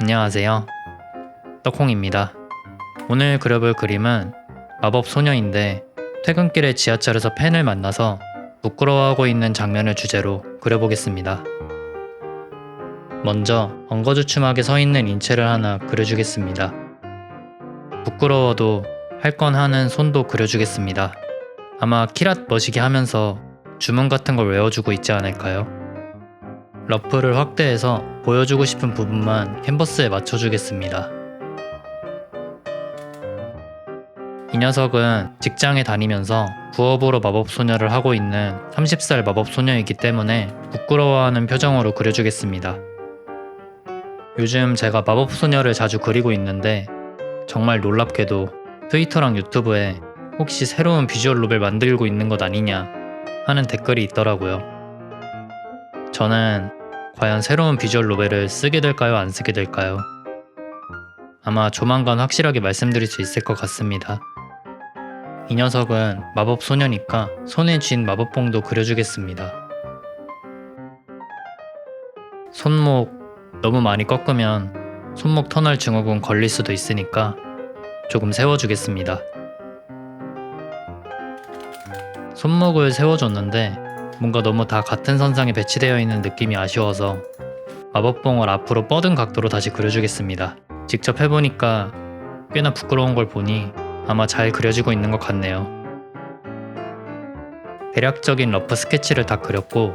안녕하세요. 떡콩입니다. 오늘 그려볼 그림은 마법 소녀인데 퇴근길에 지하철에서 팬을 만나서 부끄러워하고 있는 장면을 주제로 그려보겠습니다. 먼저 엉거주춤하게 서 있는 인체를 하나 그려주겠습니다. 부끄러워도 할 건 하는 손도 그려주겠습니다. 아마 키랏 머시기 하면서 주문 같은 걸 외워주고 있지 않을까요? 러프를 확대해서 보여주고 싶은 부분만 캔버스에 맞춰주겠습니다. 이 녀석은 직장에 다니면서 부업으로 마법소녀를 하고 있는 30살 마법소녀이기 때문에 부끄러워하는 표정으로 그려주겠습니다. 요즘 제가 마법소녀를 자주 그리고 있는데 정말 놀랍게도 트위터랑 유튜브에 혹시 새로운 비주얼 노벨 만들고 있는 것 아니냐 하는 댓글이 있더라고요. 저는 과연 새로운 비주얼 노벨을 쓰게 될까요? 안 쓰게 될까요? 아마 조만간 확실하게 말씀드릴 수 있을 것 같습니다. 이 녀석은 마법 소녀니까 손에 쥔 마법봉도 그려주겠습니다. 손목 너무 많이 꺾으면 손목 터널 증후군 걸릴 수도 있으니까 조금 세워주겠습니다. 손목을 세워줬는데 뭔가 너무 다 같은 선상에 배치되어 있는 느낌이 아쉬워서 마법봉을 앞으로 뻗은 각도로 다시 그려주겠습니다. 직접 해보니까 꽤나 부끄러운 걸 보니 아마 잘 그려지고 있는 것 같네요. 대략적인 러프 스케치를 다 그렸고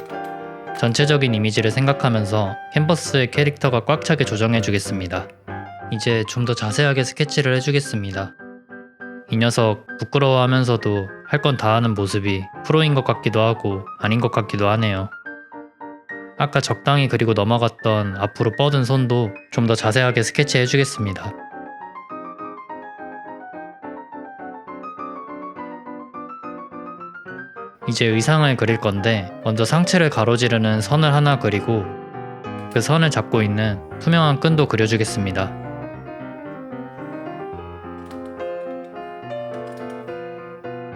전체적인 이미지를 생각하면서 캔버스의 캐릭터가 꽉 차게 조정해주겠습니다. 이제 좀 더 자세하게 스케치를 해주겠습니다. 이 녀석 부끄러워하면서도 할 건 다 하는 모습이 프로인 것 같기도 하고 아닌 것 같기도 하네요. 아까 적당히 그리고 넘어갔던 앞으로 뻗은 손도 좀 더 자세하게 스케치해 주겠습니다. 이제 의상을 그릴 건데 먼저 상체를 가로지르는 선을 하나 그리고 그 선을 잡고 있는 투명한 끈도 그려주겠습니다.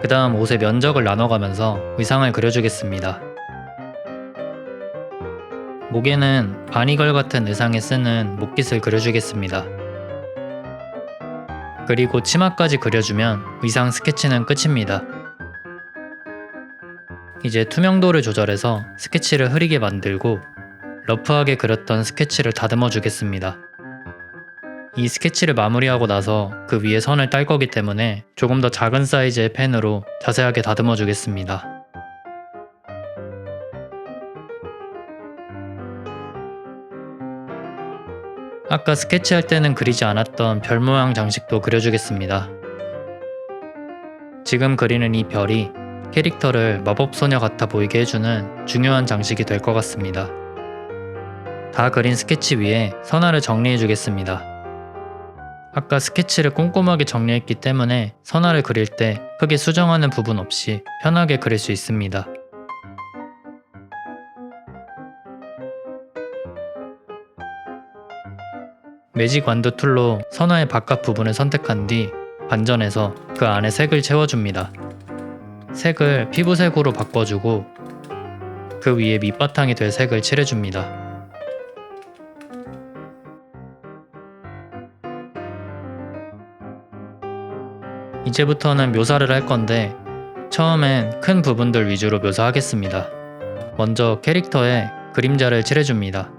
그 다음 옷의 면적을 나눠가면서 의상을 그려주겠습니다. 목에는 바니걸 같은 의상에 쓰는 목깃을 그려주겠습니다. 그리고 치마까지 그려주면 의상 스케치는 끝입니다. 이제 투명도를 조절해서 스케치를 흐리게 만들고 러프하게 그렸던 스케치를 다듬어 주겠습니다. 이 스케치를 마무리하고 나서 그 위에 선을 딸 거기 때문에 조금 더 작은 사이즈의 펜으로 자세하게 다듬어 주겠습니다. 아까 스케치할 때는 그리지 않았던 별 모양 장식도 그려주겠습니다. 지금 그리는 이 별이 캐릭터를 마법소녀 같아 보이게 해주는 중요한 장식이 될 것 같습니다. 다 그린 스케치 위에 선화를 정리해 주겠습니다. 아까 스케치를 꼼꼼하게 정리했기 때문에 선화를 그릴 때 크게 수정하는 부분 없이 편하게 그릴 수 있습니다. 매직 완드 툴로 선화의 바깥 부분을 선택한 뒤 반전해서 그 안에 색을 채워줍니다. 색을 피부색으로 바꿔주고 그 위에 밑바탕이 될 색을 칠해줍니다. 이제부터는 묘사를 할 건데 처음엔 큰 부분들 위주로 묘사하겠습니다. 먼저 캐릭터에 그림자를 칠해줍니다.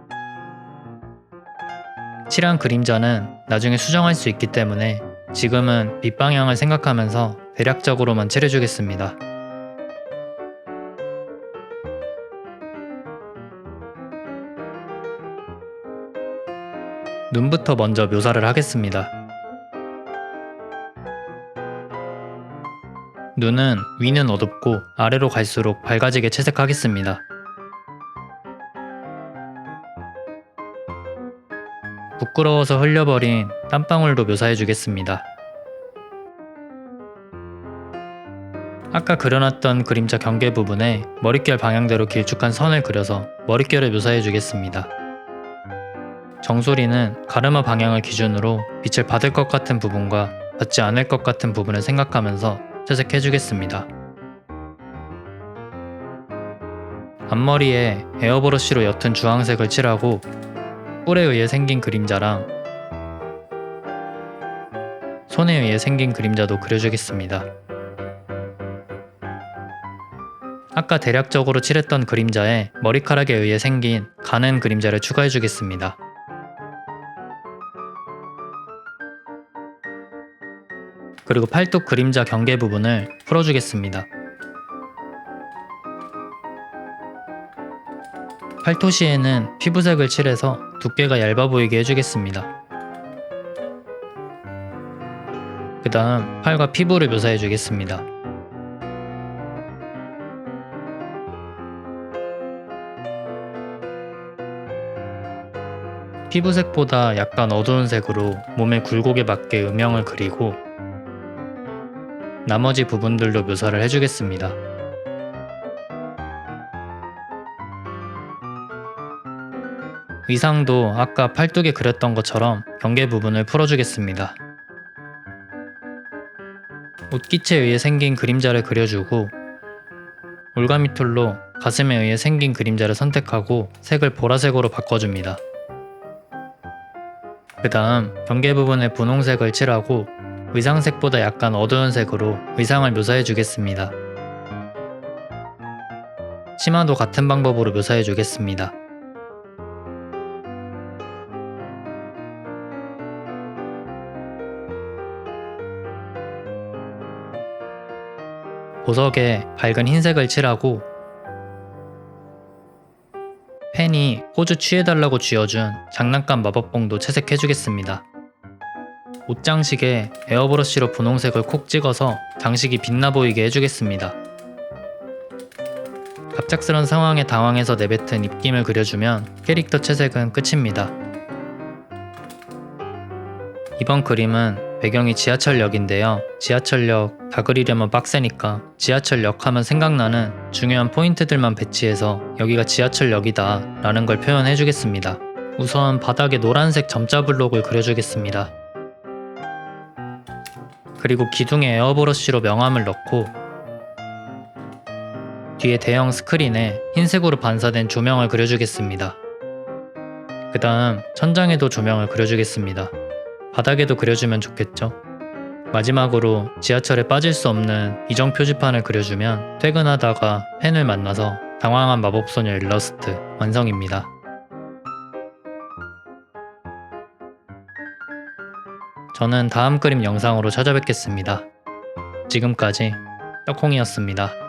칠한 그림자는 나중에 수정할 수 있기 때문에 지금은 빛 방향을 생각하면서 대략적으로만 칠해주겠습니다. 눈부터 먼저 묘사를 하겠습니다. 눈은 위는 어둡고 아래로 갈수록 밝아지게 채색하겠습니다. 부끄러워서 흘려버린 땀방울도 묘사해주겠습니다. 아까 그려놨던 그림자 경계 부분에 머릿결 방향대로 길쭉한 선을 그려서 머릿결을 묘사해주겠습니다. 정수리는 가르마 방향을 기준으로 빛을 받을 것 같은 부분과 받지 않을 것 같은 부분을 생각하면서 채색해주겠습니다. 앞머리에 에어브러쉬로 옅은 주황색을 칠하고 뿔에 의해 생긴 그림자랑 손에 의해 생긴 그림자도 그려주겠습니다. 아까 대략적으로 칠했던 그림자에 머리카락에 의해 생긴 가는 그림자를 추가해주겠습니다. 그리고 팔뚝 그림자 경계 부분을 풀어주겠습니다. 팔토시에는 피부색을 칠해서 두께가 얇아 보이게 해주겠습니다. 그 다음 팔과 피부를 묘사해주겠습니다. 피부색보다 약간 어두운 색으로 몸의 굴곡에 맞게 음영을 그리고 나머지 부분들도 묘사를 해주겠습니다. 의상도 아까 팔뚝에 그렸던 것처럼 경계 부분을 풀어주겠습니다. 옷깃에 의해 생긴 그림자를 그려주고 올가미 툴로 가슴에 의해 생긴 그림자를 선택하고 색을 보라색으로 바꿔줍니다. 그 다음 경계 부분에 분홍색을 칠하고 의상색보다 약간 어두운 색으로 의상을 묘사해 주겠습니다. 치마도 같은 방법으로 묘사해 주겠습니다. 보석에 밝은 흰색을 칠하고 펜이 포즈 취해달라고 쥐어준 장난감 마법봉도 채색해주겠습니다. 옷장식에 에어브러쉬로 분홍색을 콕 찍어서 장식이 빛나 보이게 해주겠습니다. 갑작스런 상황에 당황해서 내뱉은 입김을 그려주면 캐릭터 채색은 끝입니다. 이번 그림은 배경이 지하철역인데요. 지하철역 다 그리려면 빡세니까 지하철역 하면 생각나는 중요한 포인트들만 배치해서 여기가 지하철역이다 라는 걸 표현해 주겠습니다. 우선 바닥에 노란색 점자 블록을 그려주겠습니다. 그리고 기둥에 에어브러쉬로 명암을 넣고 뒤에 대형 스크린에 흰색으로 반사된 조명을 그려주겠습니다. 그 다음 천장에도 조명을 그려주겠습니다. 바닥에도 그려주면 좋겠죠? 마지막으로 지하철에 빠질 수 없는 이정 표지판을 그려주면 퇴근하다가 팬을 만나서 당황한 마법소녀 일러스트 완성입니다. 저는 다음 그림 영상으로 찾아뵙겠습니다. 지금까지 떡콩이었습니다.